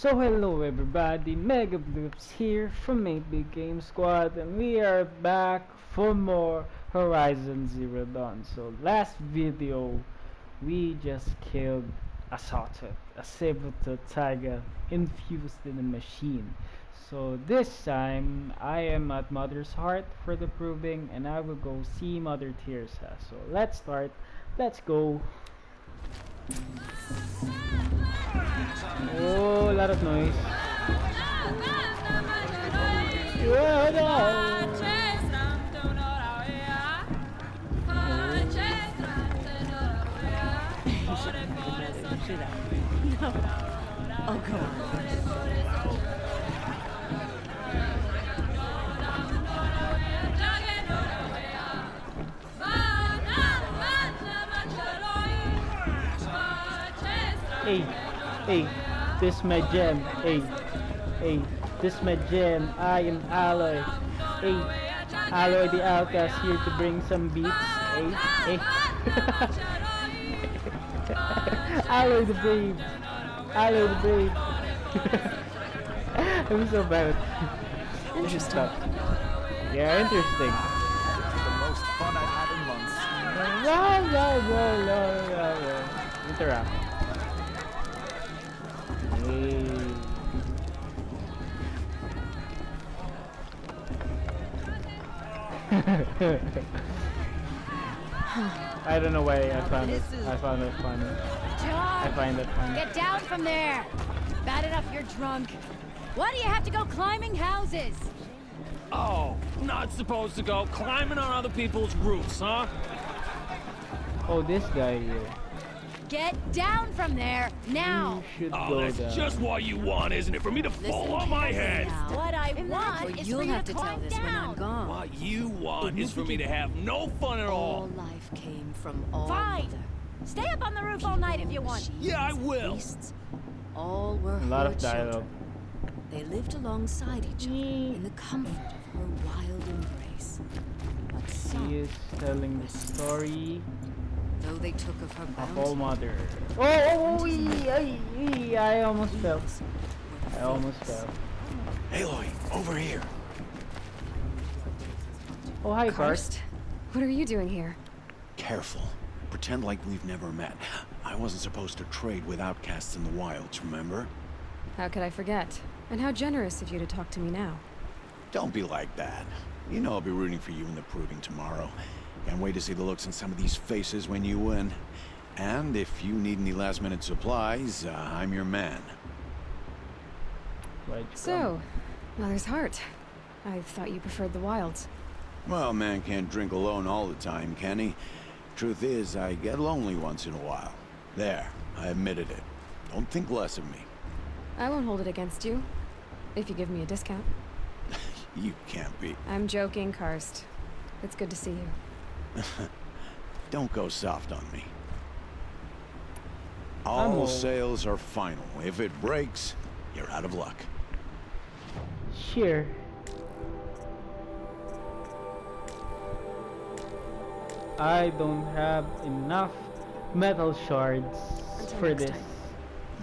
So hello everybody, Mega Bloops here from 8-Bit Game Squad, and we are back for more Horizon Zero Dawn. So last video, we just killed a Sawtooth, a saber-tooth tiger infused in a machine. So this time, I am at Mother's Heart for the proving, and I will go see Mother Tirsa. So let's start, let's go. Oh, a lot of noise. Whoa, no. No. Oh, come on. Hey, hey, this my gem. Hey, hey, this my gem. I am Alloy. Hey, Alloy the Outcast here to bring some beats. Hey, hey. Alloy the Brave. Alloy the Brave. I'm so bad. Interesting. Yeah, interesting. The most fun I've had in months. Interact. I don't know why I found it. I found it funny. I find it funny. Get down from there! Bad enough you're drunk. Why do you have to go climbing houses? Oh, not supposed to go climbing on other people's roofs, huh? Oh, this guy here. Get down from there, now! You should Oh, go that's down. just what you want, isn't it? For me to fall on my head. What I want is You'll for you have to to tell climb this when I'm down. gone. What you want is for me to have no fun at All all. life came from all Fine. mother. Stay up on the roof all night if you want. Yeah, I will. Beasts, all were A lot her of dialogue. children. They lived alongside each other in the comfort of her wild embrace. But some, He is telling the story though they took of her of all bounty, mother. Oh, I almost fell. were the I almost fates. fell. Aloy, over here. Oh, hi, Karst. Karst, what are you doing here? Careful. Pretend like we've never met. I wasn't supposed to trade with outcasts in the wilds, remember? How could I forget? And how generous of you to talk to me now. Don't be like that. You know I'll be rooting for you in the proving tomorrow. Can't wait to see the looks on some of these faces when you win. And if you need any last-minute supplies, I'm your man. Why'd you come? So, Mother's Heart. I thought you preferred the wilds. Well, man can't drink alone all the time, can he? Truth is, I get lonely once in a while. There, I admitted it. Don't think less of me. I won't hold it against you, if you give me a discount. You can't be. I'm joking, Karst. It's good to see you. Don't go soft on me. I'm All old. sales are final. If it breaks, you're out of luck. Sure. I don't have enough metal shards Until for next this. time.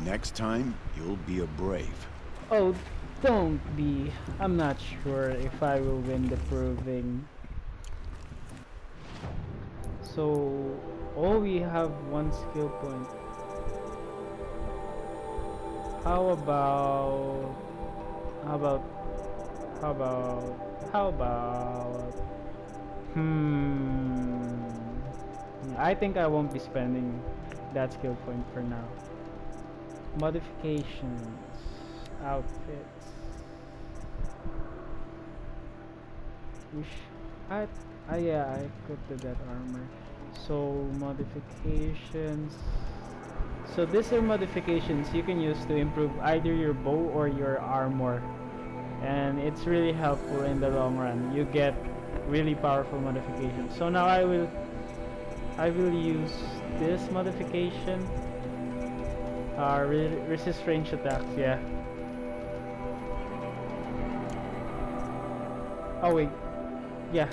Next time, you'll be a brave. Oh, don't be. I'm not sure if I will win the proving. So, oh, we have one skill point. How about, I think I won't be spending that skill point for now. Modifications, outfits. Yeah, I equipped that armor. So modifications. So these are modifications you can use to improve either your bow or your armor, and it's really helpful in the long run. You get really powerful modifications. So now I will use this modification. Resist range attacks, yeah. Oh wait, yeah,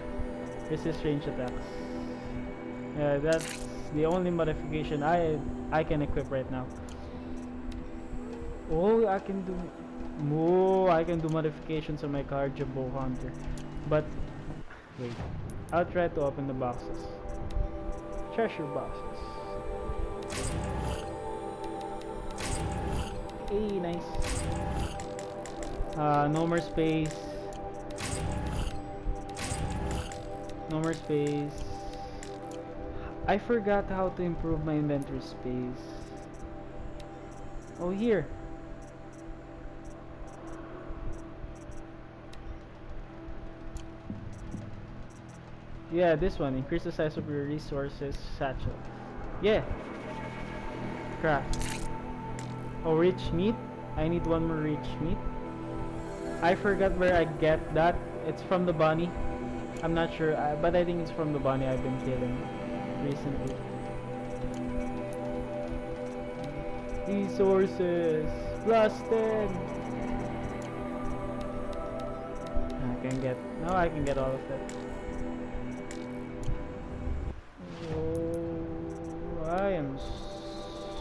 resist range attacks. Yeah, that's the only modification I can equip right now. Oh, I can do. Oh, I can do modifications on my Karja bow hunter. But wait, I'll try to open the boxes. Treasure boxes. Hey, nice. No more space. No more space. I forgot how to improve my inventory space. Oh, here. Yeah, this one. Increase the size of your resources satchel. Yeah. Craft. Oh, rich meat. I need one more rich meat. I forgot where I get that. It's from the bunny. I'm not sure, but I think it's from the bunny I've been killing recently. Resources. Blasted. Now I can get all of it. Oh, I am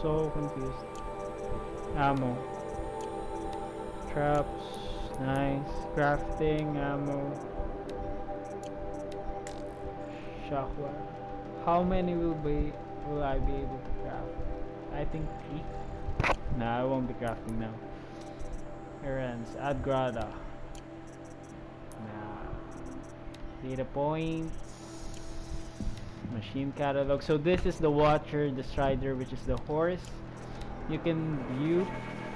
so confused. Ammo. Traps. Nice. Crafting. Ammo. Shockwave. How many will I be able to craft? I think 3. Nah, I won't be crafting now. Errands. Add Grada. Nah. Data points. Machine catalog. So this is the Watcher, the Strider, which is the horse. You can view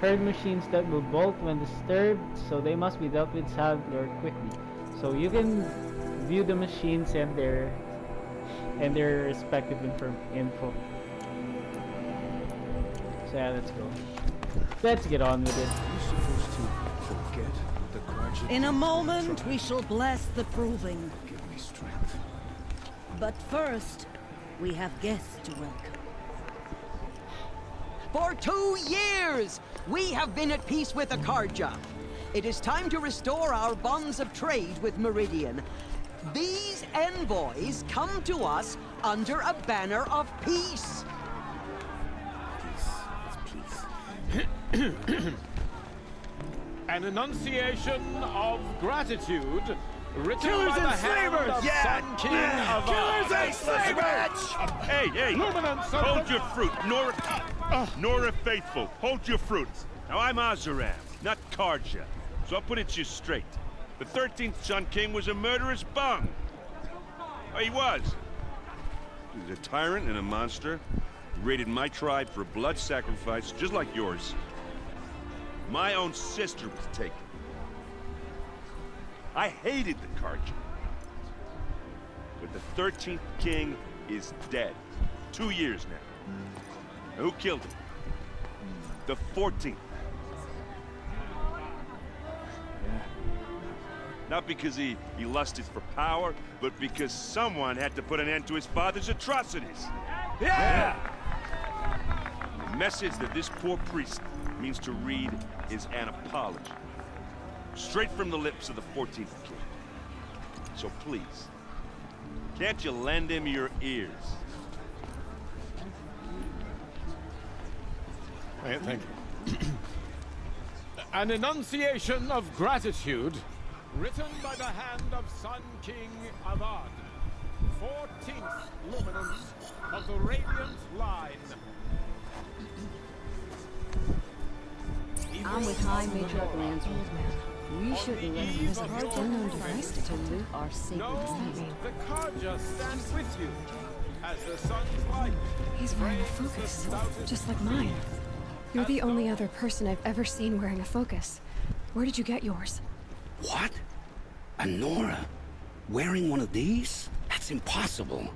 herd machines that will bolt when disturbed, so they must be dealt with silently or quickly. So you can view the machines and their respective info. So yeah, let's go. Let's get on with it. In a moment, we shall bless the proving. Give me strength. But first, we have guests to welcome. For 2 years, we have been at peace with the Karja. It is time to restore our bonds of trade with Meridian. These envoys come to us under a banner of peace. An enunciation of gratitude written Killers by the and hand slavers! of Yeah! Sun King of Killers and slavers! Hey, Luminance of hold the- your fruit. Nora Faithful, hold your fruit. Now, I'm Azeram, not Karja, so I'll put it to you straight. The 13th Sun King was a murderous bung. Oh, he was. He was a tyrant and a monster. He raided my tribe for a blood sacrifice, just like yours. My own sister was taken. I hated the Karja. But the 13th king is dead. 2 years now. Now, who killed him? The 14th. Not because he lusted for power, but because someone had to put an end to his father's atrocities. Yeah! The message that this poor priest means to read is an apology. Straight from the lips of the 14th king. So please, can't you lend him your ears? Thank you. An enunciation of gratitude written by the hand of Sun King Avad, 14th luminance of the Radiant Line. I'm with High Matriarch Lansford. We shouldn't let this unknown device to loot our sacred No, the Karja stands with you as the sun's light. He's wearing a focus, just like mine. You're the only other person I've ever seen wearing a focus. Where did you get yours? What? A Nora? Wearing one of these? That's impossible.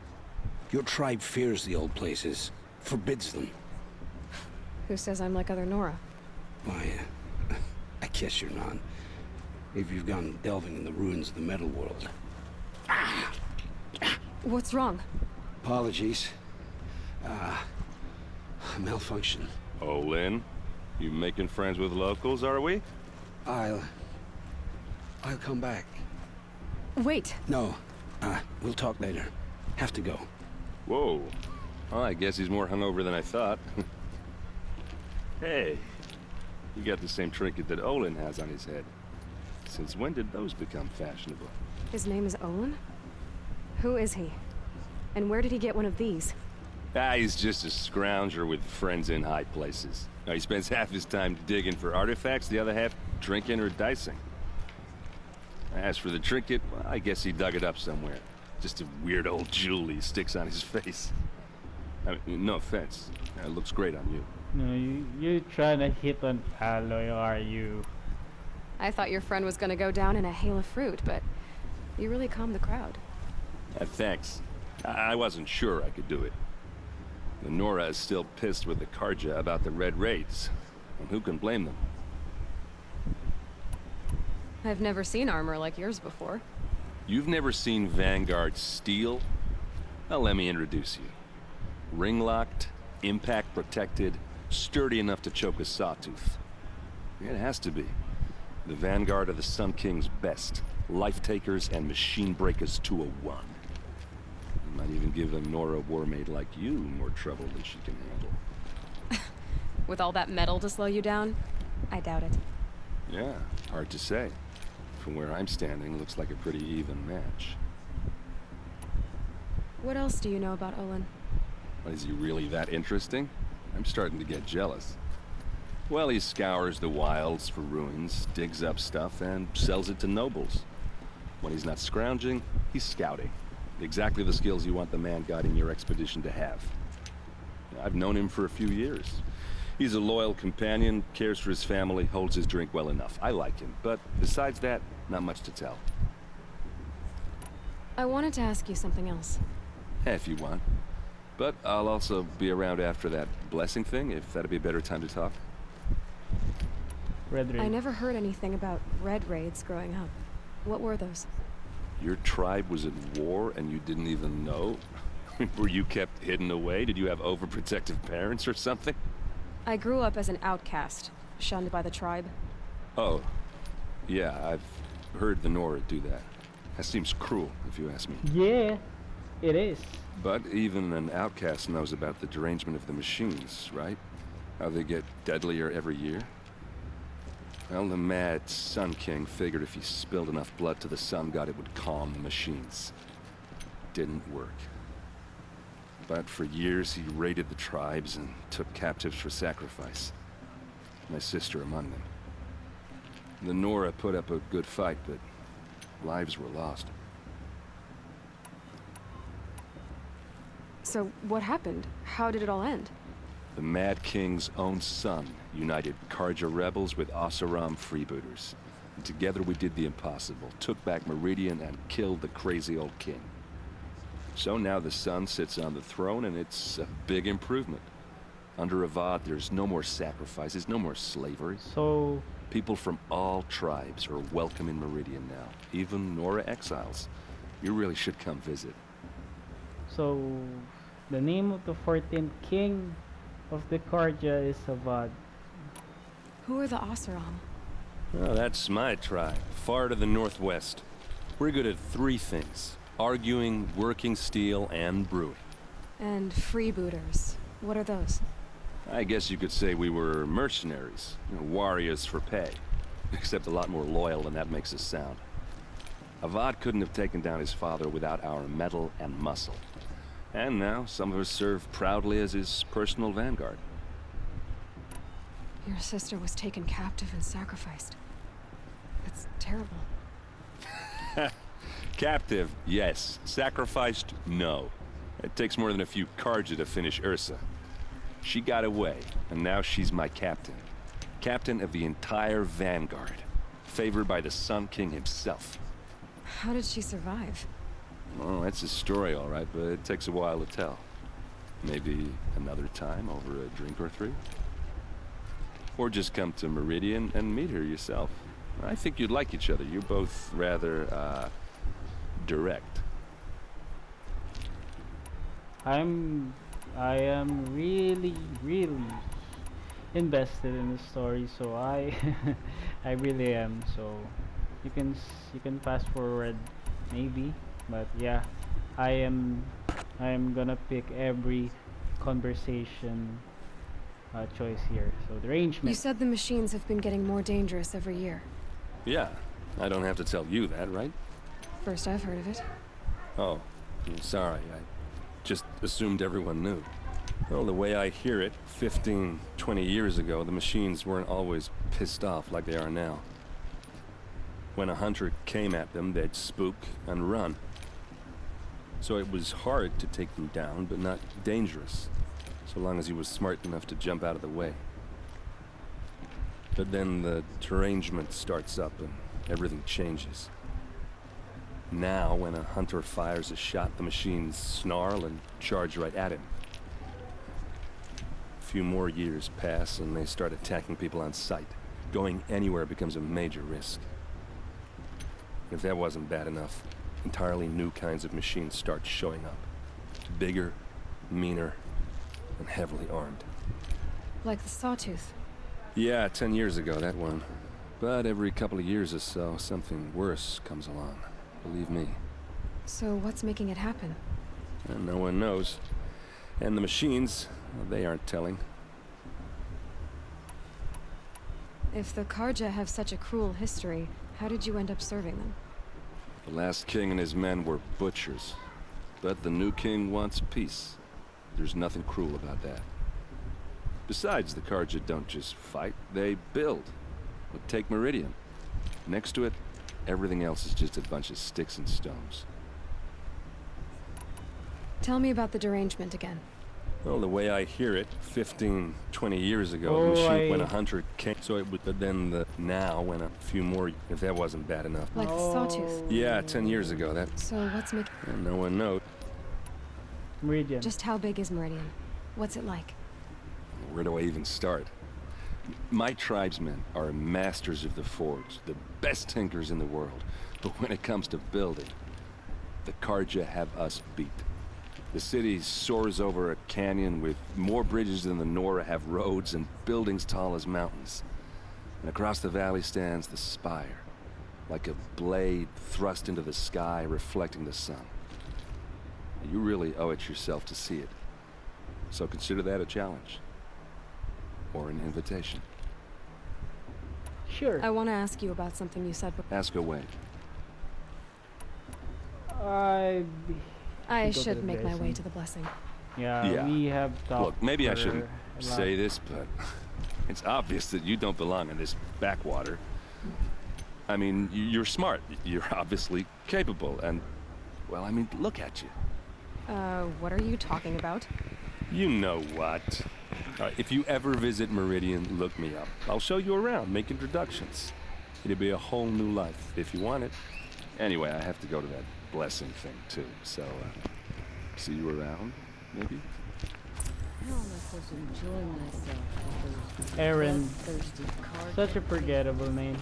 Your tribe fears the old places, forbids them. Who says I'm like other Nora? Why, I guess you're not. If you've gone delving in the ruins of the metal world. What's wrong? Apologies. Malfunction. Oh, Lynn, you making friends with locals, are we? I'll come back. Wait. No, we'll talk later. Have to go. Whoa. Well, I guess he's more hungover than I thought. Hey, You got the same trinket that Olin has on his head. Since when did those become fashionable? His name is Olin? Who is he? And where did he get one of these? Ah, he's just a scrounger with friends in high places. Now, he spends half his time digging for artifacts, the other half drinking or dicing. As for the trinket, well, I guess he dug it up somewhere. Just a weird old jewel he sticks on his face. I mean, no offense. It looks great on you. No, you trying to hit on Aloy, are you? I thought your friend was gonna go down in a hail of fruit, but you really calmed the crowd. Thanks. I wasn't sure I could do it. Nora is still pissed with the Karja about the Red Raids. And who can blame them? I've never seen armor like yours before. You've never seen Vanguard steel? Well, let me introduce you. Ring-locked, impact-protected, sturdy enough to choke a sawtooth. It has to be. The Vanguard of the Sun King's best. Life-takers and machine breakers to a one. Might even give a Nora warmaid like you more trouble than she can handle. With all that metal to slow you down? I doubt it. Yeah, hard to say. From where I'm standing, looks like a pretty even match. What else do you know about Olin? Is he really that interesting? I'm starting to get jealous. Well, he scours the wilds for ruins, digs up stuff, and sells it to nobles. When he's not scrounging, he's scouting. Exactly the skills you want the man guiding your expedition to have. I've known him for a few years. He's a loyal companion, cares for his family, holds his drink well enough. I like him, but besides that, not much to tell. I wanted to ask you something else. If you want. But I'll also be around after that blessing thing, if that'd be a better time to talk. Red Raid. I never heard anything about Red Raids growing up. What were those? Your tribe was at war and you didn't even know? Were you kept hidden away? Did you have overprotective parents or something? I grew up as an outcast, shunned by the tribe. Oh, yeah, I've heard the Nora do that. That seems cruel, if you ask me. Yeah, it is. But even an outcast knows about the derangement of the machines, right? How they get deadlier every year? Well, the mad Sun King figured if he spilled enough blood to the Sun God, it would calm the machines. Didn't work. But for years, he raided the tribes and took captives for sacrifice. My sister among them. The Nora put up a good fight, but lives were lost. So what happened? How did it all end? The Mad King's own son united Karja rebels with Azeram freebooters. And together we did the impossible, took back Meridian and killed the crazy old king. So now the son sits on the throne and it's a big improvement. Under Avad, there's no more sacrifices, no more slavery. So... People from all tribes are welcome in Meridian now, even Nora exiles. You really should come visit. So, the name of the 14th king of the Karja is Avad. Who are the Azeram? Well, that's my tribe, far to the northwest. We're good at three things: arguing, working steel, and brewing. And freebooters. What are those? I guess you could say we were mercenaries, warriors for pay. Except a lot more loyal than that makes us sound. Avad couldn't have taken down his father without our metal and muscle. And now, some of us serve proudly as his personal vanguard. Your sister was taken captive and sacrificed. That's terrible. Captive, yes. Sacrificed, no. It takes more than a few Karja to finish Ursa. She got away, and now she's my captain. Captain of the entire vanguard. Favored by the Sun King himself. How did she survive? Oh, that's a story, all right, but it takes a while to tell. Maybe another time over a drink or three? Or just come to Meridian and meet her yourself. I think you'd like each other. You're both rather, direct. I am really invested in the story, so I really am. So you can fast forward maybe, but yeah, I am gonna pick every conversation choice here. So derangement. You said the machines have been getting more dangerous every year. Yeah, I don't have to tell you that, right? First I've heard of it. Oh, I'm sorry. I just assumed everyone knew. Well, the way I hear it, 15, 20 years ago, the machines weren't always pissed off like they are now. When a hunter came at them, they'd spook and run. So it was hard to take them down, but not dangerous, so long as he was smart enough to jump out of the way. But then the derangement starts up and everything changes. Now, when a hunter fires a shot, the machines snarl and charge right at him. A few more years pass and they start attacking people on sight. Going anywhere becomes a major risk. If that wasn't bad enough, entirely new kinds of machines start showing up. Bigger, meaner, and heavily armed. Like the Sawtooth. Yeah, 10 years ago, that one. But every couple of years or so, something worse comes along. Believe me. So what's making it happen? And no one knows. And the machines, well, they aren't telling. If the Karja have such a cruel history, how did you end up serving them? The last king and his men were butchers. But the new king wants peace. There's nothing cruel about that. Besides, the Karja don't just fight, they build. But take Meridian. Next to it, everything else is just a bunch of sticks and stones. Tell me about the derangement again. Well, the way I hear it, 15, 20 years ago, when a hunter came, so it would, but then now, when a few more, if that wasn't bad enough. Like the Sawtooth. Yeah, 10 years ago, that. So what's making... And no one knows. Meridian. Just how big is Meridian? What's it like? Where do I even start? My tribesmen are masters of the forge, the best tinkers in the world. But when it comes to building, the Karja have us beat. The city soars over a canyon with more bridges than the Nora have roads and buildings tall as mountains. And across the valley stands the spire, like a blade thrust into the sky reflecting the sun. You really owe it yourself to see it. So consider that a challenge. Or an invitation. Sure. I want to ask you about something you said before. Ask away. I should make my way to the blessing. Yeah, we have talked. Look, maybe I shouldn't say this, but it's obvious that you don't belong in this backwater. I mean, you're smart. You're obviously capable, and, well, I mean, look at you. What are you talking about? You know what. If you ever visit Meridian, look me up. I'll show you around, make introductions. It'll be a whole new life, if you want it. Anyway, I have to go to that blessing thing, too. So, see you around, maybe? How am I supposed to enjoy myself? Aaron. Such a forgettable name.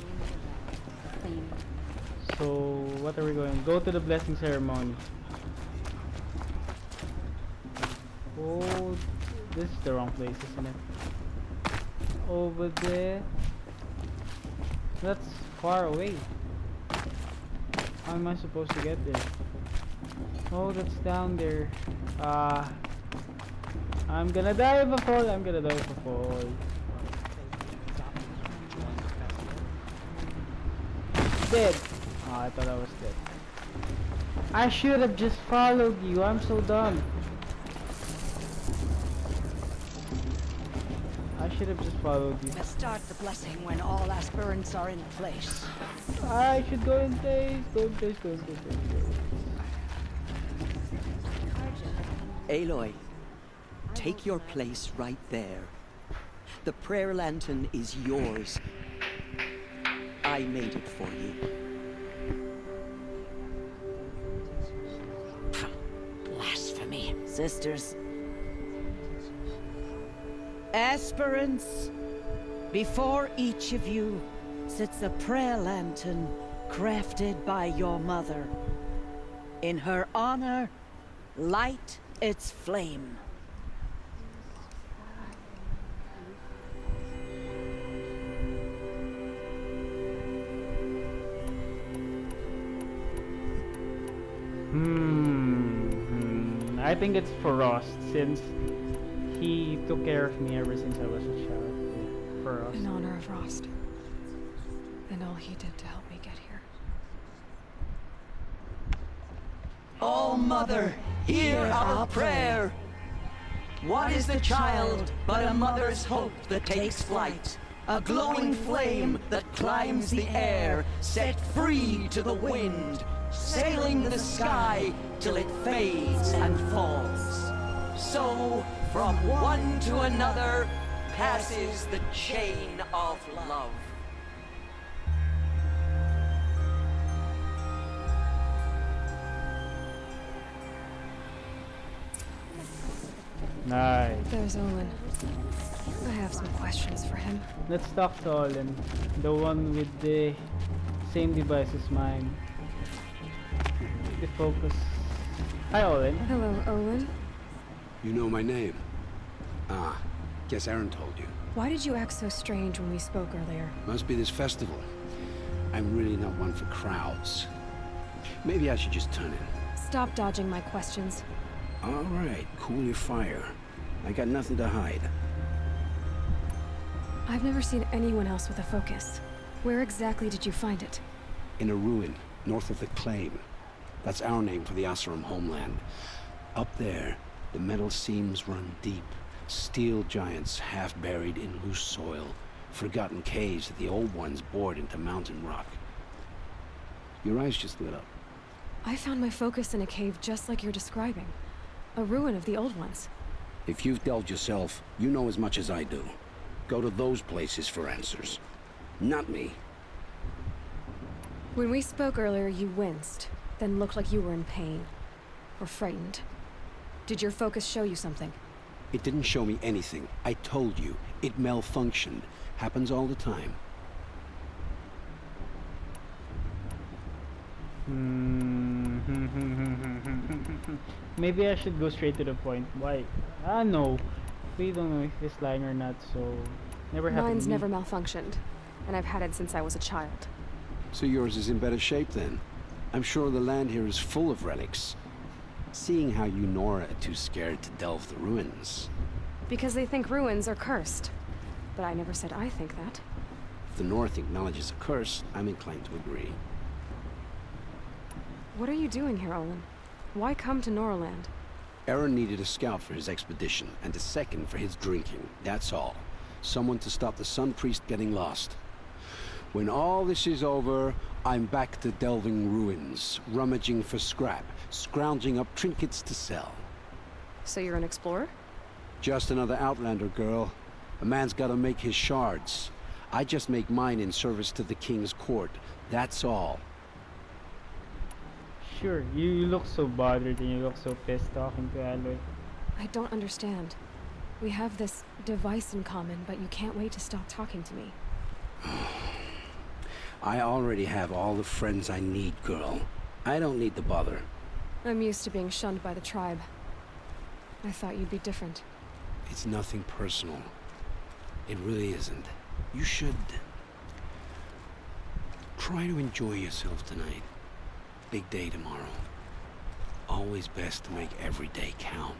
So, what are we going? Go to the blessing ceremony. Oh, this is the wrong place, isn't it? Over there. That's far away. How am I supposed to get there? Oh, that's down there. I'm gonna die if I fall. I'm gonna die if I fall. Dead. Oh, I thought I was dead. I should have just followed you. I'm so dumb. I should have just followed you. Let's start the blessing when all aspirants are in place. I should go in place. Go in place. Go in place. Go in place. Aloy, take your place right there. The prayer lantern is yours. I made it for you. Blasphemy. Sisters. Aspirants, before each of you sits a prayer lantern crafted by your mother. In her honor, light its flame. I think it's for Rost, since he took care of me ever since I was a child. for us. In honor of Rost. And all he did to help me get here. Oh, Mother, hear our prayer. What is the child but a mother's hope that takes flight? A glowing flame that climbs the air, set free to the wind, sailing the sky till it fades and falls. So, from one to another, passes the chain of love. Nice. There's Olin. I have some questions for him. Let's talk to Olin. The one with the same device as mine. The focus. Hi, Olin. Hello, Olin. You know my name? Ah, guess Aaron told you. Why did you act so strange when we spoke earlier? Must be this festival. I'm really not one for crowds. Maybe I should just turn in. Stop dodging my questions. All right, cool your fire. I got nothing to hide. I've never seen anyone else with a focus. Where exactly did you find it? In a ruin, north of the Claim. That's our name for the Azeram homeland. Up there, the metal seams run deep. Steel giants half buried in loose soil. Forgotten caves that the old ones bored into mountain rock. Your eyes just lit up. I found my focus in a cave just like you're describing. A ruin of the old ones. If you've delved yourself, you know as much as I do. Go to those places for answers. Not me. When we spoke earlier, you winced, then looked like you were in pain. Or frightened. Did your focus show you something? It didn't show me anything. I told you. It malfunctioned. Happens all the time. Maybe I should go straight to the point. Why? Ah, no. We don't know if it's lying or not, so never happened. Mine's to me. never malfunctioned, and I've had it since I was a child. So yours is in better shape then. I'm sure the land here is full of relics. Seeing how you Nora are too scared to delve the ruins. Because they think ruins are cursed. But I never said I think that. If the North acknowledges a curse, I'm inclined to agree. What are you doing here, Olin? Why come to Noraland? Aaron needed a scout for his expedition, and a second for his drinking. That's all. Someone to stop the Sun Priest getting lost. When all this is over, I'm back to delving ruins, rummaging for scrap, scrounging up trinkets to sell. So you're an explorer? Just another Outlander, girl. A man's gotta make his shards. I just make mine in service to the King's court. That's all. Sure, you look so bothered and you look so pissed talking to Aloy. I don't understand. We have this device in common, but you can't wait to stop talking to me. I already have all the friends I need, girl. I don't need the bother. I'm used to being shunned by the tribe. I thought you'd be different. It's nothing personal. It really isn't. You should try to enjoy yourself tonight. Big day tomorrow. Always best to make every day count.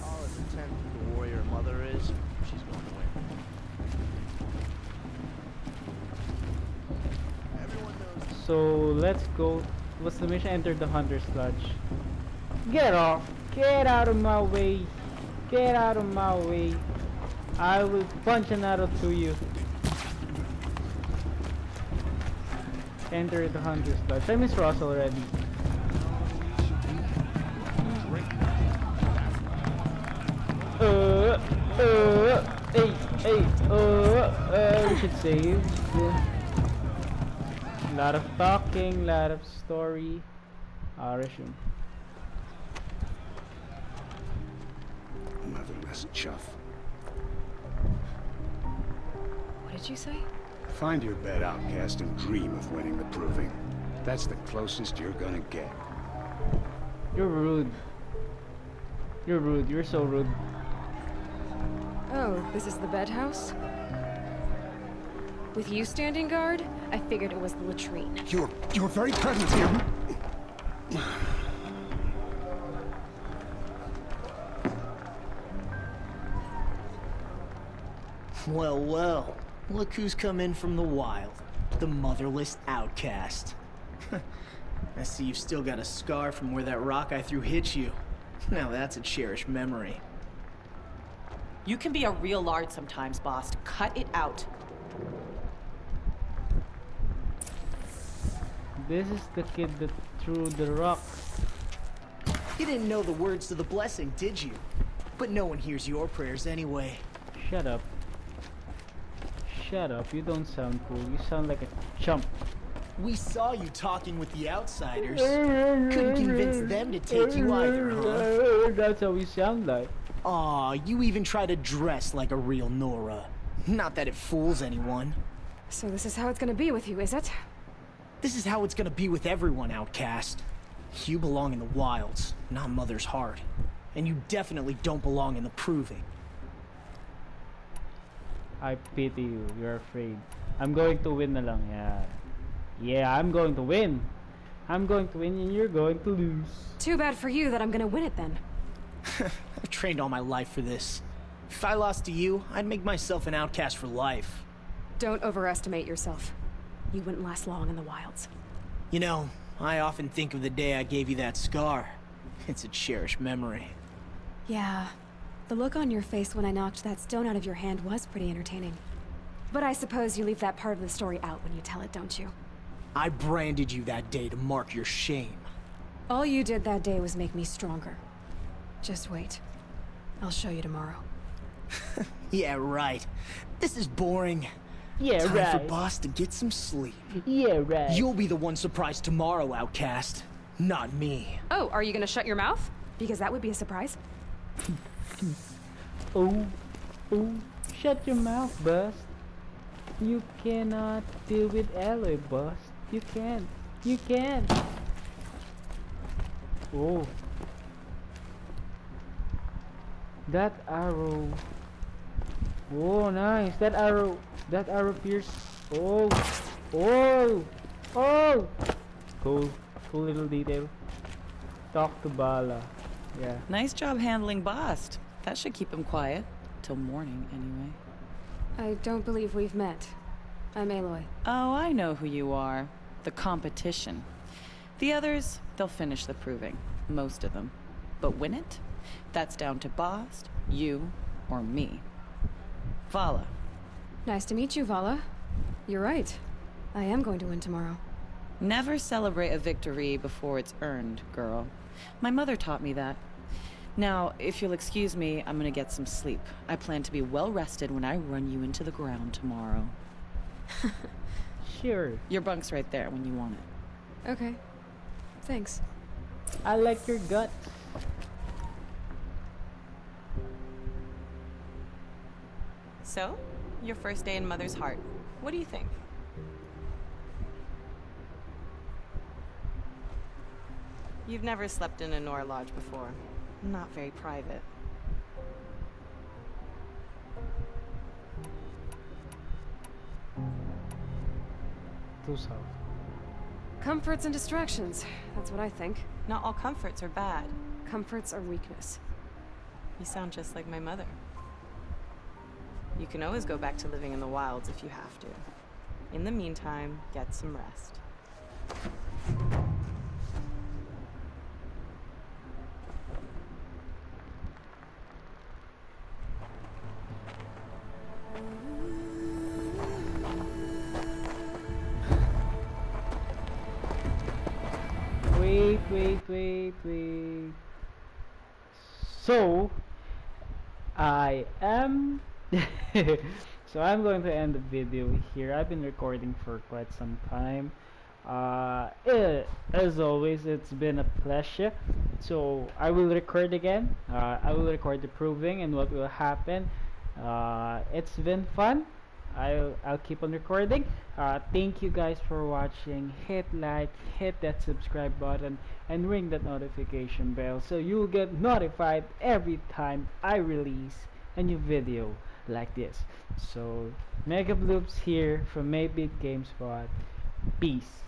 All as intent the warrior mother is, she's going to win. Everyone knows. So let's go. What's the mission? Enter the Hunter's Lodge. Get off! Get out of my way! Get out of my way! I will punch an arrow through you. Enter the Hunter's Lodge. I miss Ross already. We should save. Lot of talking, lot of story. Resume. Motherless chuff. What did you say? Find your bed, Outcast, and dream of winning the Proving. That's the closest you're gonna get. You're rude. You're rude. You're so rude. Oh, this is the bedhouse? With you standing guard, I figured it was the latrine. Your very presence here. Well, well. Look who's come in from the wild. The motherless outcast. I see you've still got a scar from where that rock I threw hit you. Now that's a cherished memory. You can be a real lard sometimes, boss. Cut it out. This is the kid that threw the rock. You didn't know the words to the blessing, did you? But no one hears your prayers anyway. Shut up. Shut up, you don't sound cool. You sound like a chump. We saw you talking with the outsiders. Couldn't convince them to take you either, huh? That's how we sound like. Aw, you even try to dress like a real Nora. Not that it fools anyone. So this is how it's gonna be with you, is it? This is how it's gonna be with everyone, Outcast. You belong in the wilds, not Mother's heart. And you definitely don't belong in the proving. I pity you. You're afraid. I'm going to win na lang. Yeah. Yeah, I'm going to win. I'm going to win and you're going to lose. Too bad for you that I'm gonna win it then. I've trained all my life for this. If I lost to you, I'd make myself an outcast for life. Don't overestimate yourself. You wouldn't last long in the wilds. You know, I often think of the day I gave you that scar. It's a cherished memory. Yeah. The look on your face when I knocked that stone out of your hand was pretty entertaining. But I suppose you leave that part of the story out when you tell it, don't you? I branded you that day to mark your shame. All you did that day was make me stronger. Just wait. I'll show you tomorrow. Yeah, right. This is boring. Yeah, Time right. for Boss to get some sleep. Yeah, right. You'll be the one surprised tomorrow, Outcast. Not me. Oh, are you gonna shut your mouth? Because that would be a surprise. Oh, shut your mouth, Bust. You cannot deal with alloy, Bust. You can't. You can't. Oh. That arrow. Oh, nice. That arrow pierced. Oh. Cool little detail. Talk to Bala. Yeah. Nice job handling Bast. That should keep him quiet. Till morning, anyway. I don't believe we've met. I'm Aloy. Oh, I know who you are. The competition. The others, they'll finish the proving. Most of them. But win it? That's down to Bast, you, or me. Vala. Nice to meet you, Vala. You're right. I am going to win tomorrow. Never celebrate a victory before it's earned, girl. My mother taught me that. Now, if you'll excuse me, I'm gonna get some sleep. I plan to be well rested when I run you into the ground tomorrow. Sure. Your bunk's right there when you want it. Okay. Thanks. I like your guts. So, your first day in Mother's heart. What do you think? You've never slept in a Nora lodge before. Not very private. Too soft. Comforts and distractions. That's what I think. Not all comforts are bad. Comforts are weakness. You sound just like my mother. You can always go back to living in the wilds if you have to. In the meantime, get some rest. Wait. So, I am... So I'm going to end the video here. I've been recording for quite some time. As always, it's been a pleasure. So I will record again. I will record the proving and what will happen. It's been fun. I'll keep on recording. Thank you guys for watching. Hit like, hit that subscribe button, and ring that notification bell so you'll get notified every time I release a new video like this. So Mega Bloops here from Maybe Game Squad. Peace.